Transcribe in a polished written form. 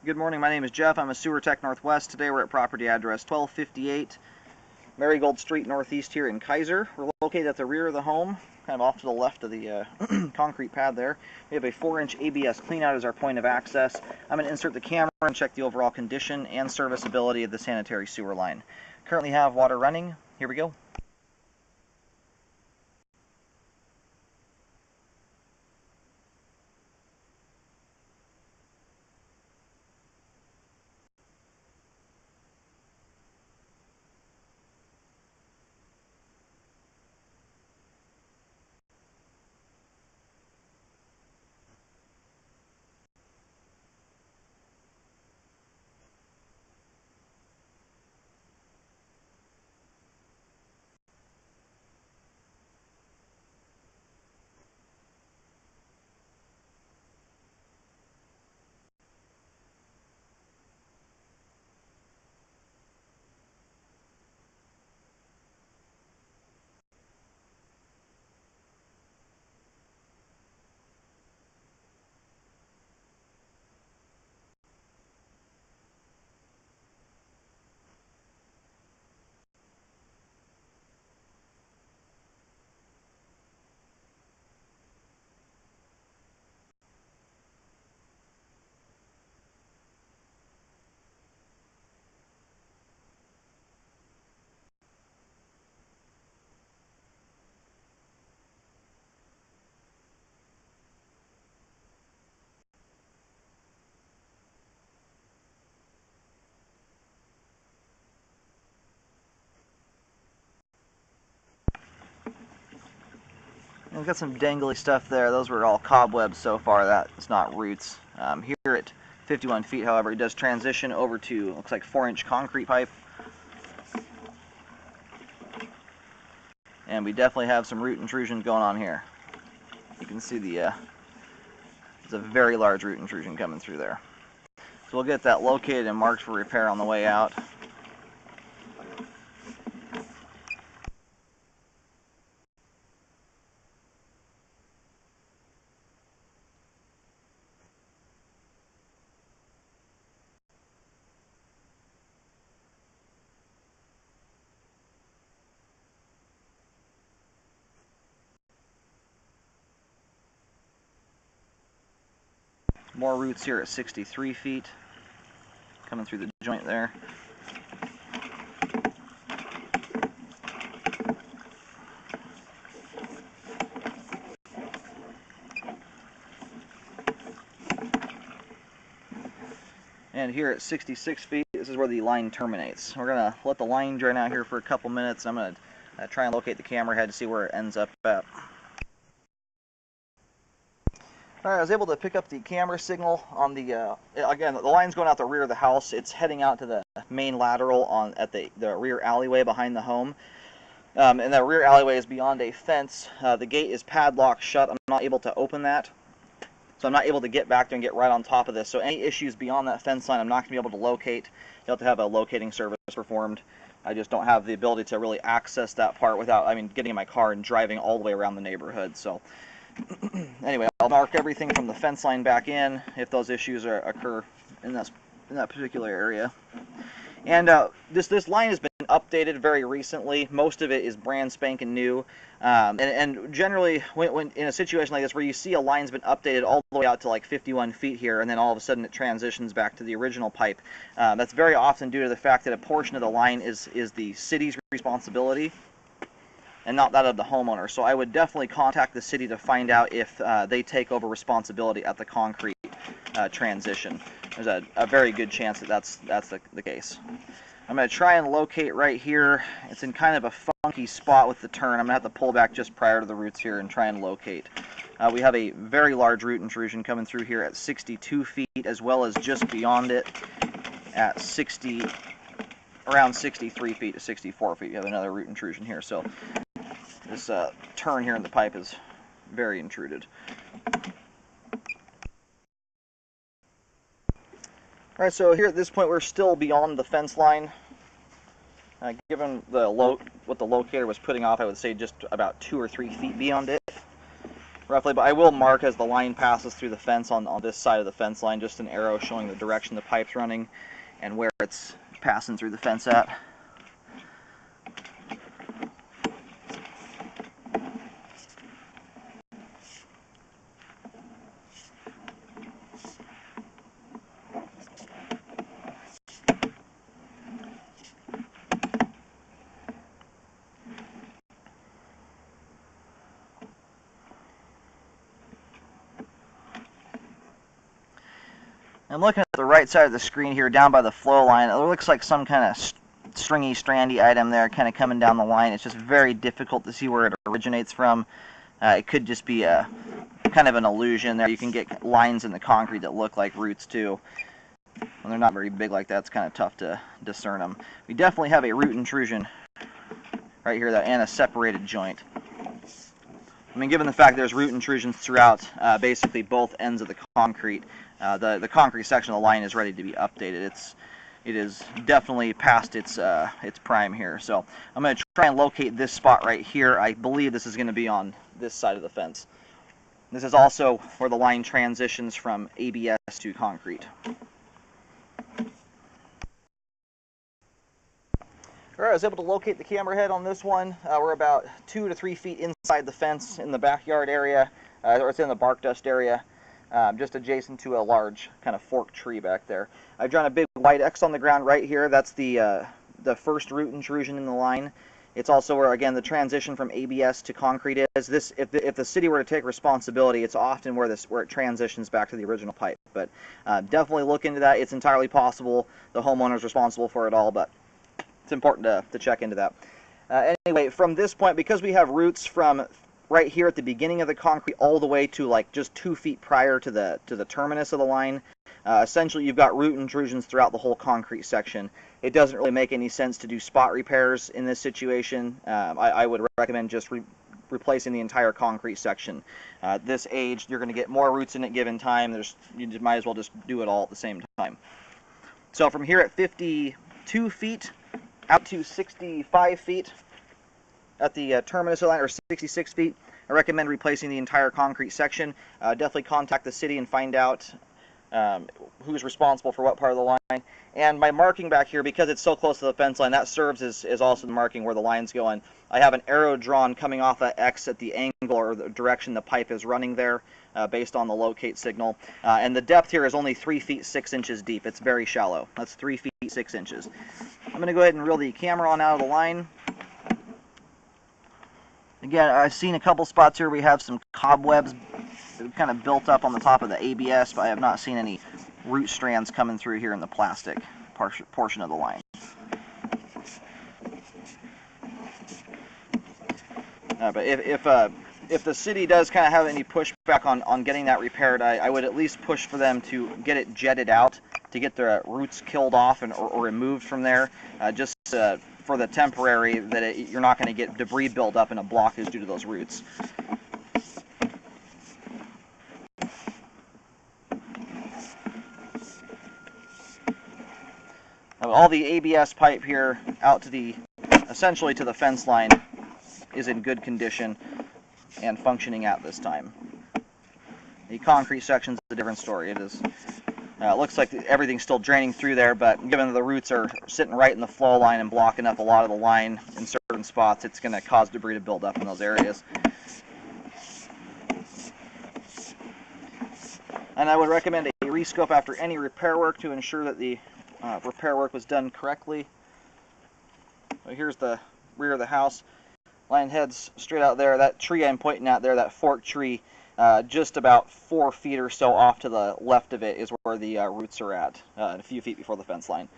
Good morning, my name is Jeff. I'm a sewer tech Northwest. Today we're at property address 1258 Marigold Street Northeast here in Kaiser. We're located at the rear of the home, kind of off to the left of the concrete pad there. We have a 4-inch ABS cleanout as our point of access. I'm going to insert the camera and check the overall condition and serviceability of the sanitary sewer line. Currently have water running. Here we go. We've got some dangly stuff there. Those were all cobwebs so far. That's not roots. Here at 51 feet, however, it does transition over to, looks like 4-inch concrete pipe. And we definitely have some root intrusion going on here. You can see there's a very large root intrusion coming through there. So we'll get that located and marked for repair on the way out. More roots here at 63 feet, coming through the joint there. And here at 66 feet, this is where the line terminates. We're going to let the line drain out here for a couple minutes. I'm going to try and locate the camera head to see where it ends up at. Alright, I was able to pick up the camera signal on the, again, the line's going out the rear of the house. It's heading out to the main lateral at the rear alleyway behind the home. And that rear alleyway is beyond a fence. The gate is padlocked shut. I'm not able to open that. So I'm not able to get back there and get right on top of this. So any issues beyond that fence line, I'm not going to be able to locate. You'll have to have a locating service performed. I just don't have the ability to really access that part without, getting in my car and driving all the way around the neighborhood. So anyway, I'll mark everything from the fence line back in if those issues occur in that particular area. And this line has been updated very recently. Most of it is brand spanking new. And generally, when in a situation like this where you see a line's been updated all the way out to like 51 feet here, and then all of a sudden it transitions back to the original pipe, that's very often due to the fact that a portion of the line is the city's responsibility and not that of the homeowner. So I would definitely contact the city to find out if they take over responsibility at the concrete transition. There's a very good chance that that's the case. I'm going to try and locate right here. It's in kind of a funky spot with the turn. I'm going to have to pull back just prior to the roots here and try and locate. We have a very large root intrusion coming through here at 62 feet, as well as just beyond it at around 63 feet to 64 feet. You have another root intrusion here. So this turn here in the pipe is very intruded. Alright, so here at this point we're still beyond the fence line. Given what the locator was putting off, I would say just about 2 or 3 feet beyond it. roughly, but I will mark as the line passes through the fence on this side of the fence line, just an arrow showing the direction the pipe's running and where it's passing through the fence at. I'm looking at the right side of the screen here, down by the flow line. It looks like some kind of stringy, strandy item there kind of coming down the line. It's just very difficult to see where it originates from. It could just be a kind of an illusion there. You can get lines in the concrete that look like roots too. When they're not very big like that, it's kind of tough to discern them. We definitely have a root intrusion right here and a separated joint. I mean, given the fact there's root intrusions throughout basically both ends of the concrete, the concrete section of the line is ready to be updated. It is definitely past its prime here. So I'm going to try and locate this spot right here. I believe this is going to be on this side of the fence. This is also where the line transitions from ABS to concrete. Alright, I was able to locate the camera head on this one. We're about 2 to 3 feet inside the fence in the backyard area, or it's in the bark dust area, just adjacent to a large kind of forked tree back there. I've drawn a big white X on the ground right here. That's the first root intrusion in the line. It's also where, again, the transition from ABS to concrete is. This, if the city were to take responsibility, it's often where it transitions back to the original pipe. But definitely look into that. It's entirely possible the homeowner's responsible for it all, but it's important to check into that. Anyway, from this point, because we have roots from right here at the beginning of the concrete all the way to like just 2 feet prior to the terminus of the line, essentially you've got root intrusions throughout the whole concrete section. It doesn't really make any sense to do spot repairs in this situation. I would recommend just replacing the entire concrete section. This age, you're going to get more roots in at given time. You might as well just do it all at the same time. So from here at 52 feet, out to 65 feet at the terminus of the line, or 66 feet, I recommend replacing the entire concrete section. Definitely contact the city and find out who's responsible for what part of the line. And my marking back here, because it's so close to the fence line, that serves as also the marking where the line's going. I have an arrow drawn coming off that X at the angle or the direction the pipe is running there, based on the locate signal. And the depth here is only 3 feet 6 inches deep. It's very shallow. That's 3 feet 6 inches. I'm going to go ahead and reel the camera on out of the line. Again, I've seen a couple spots here where we have some cobwebs kind of built up on the top of the ABS, but I have not seen any root strands coming through here in the plastic portion of the line. But if the city does kind of have any pushback on getting that repaired, I would at least push for them to get it jetted out, to get the roots killed off or removed from there, just for the temporary, that you're not going to get debris build up in a blockage due to those roots. All the ABS pipe here out to essentially to the fence line is in good condition and functioning at this time. The concrete section is a different story. It looks like everything's still draining through there, but given the roots are sitting right in the flow line and blocking up a lot of the line in certain spots, it's going to cause debris to build up in those areas. And I would recommend a rescope after any repair work to ensure that the repair work was done correctly. So here's the rear of the house. Line heads straight out there. That tree I'm pointing at there, that forked tree, just about 4 feet or so off to the left of it is where the roots are at, a few feet before the fence line.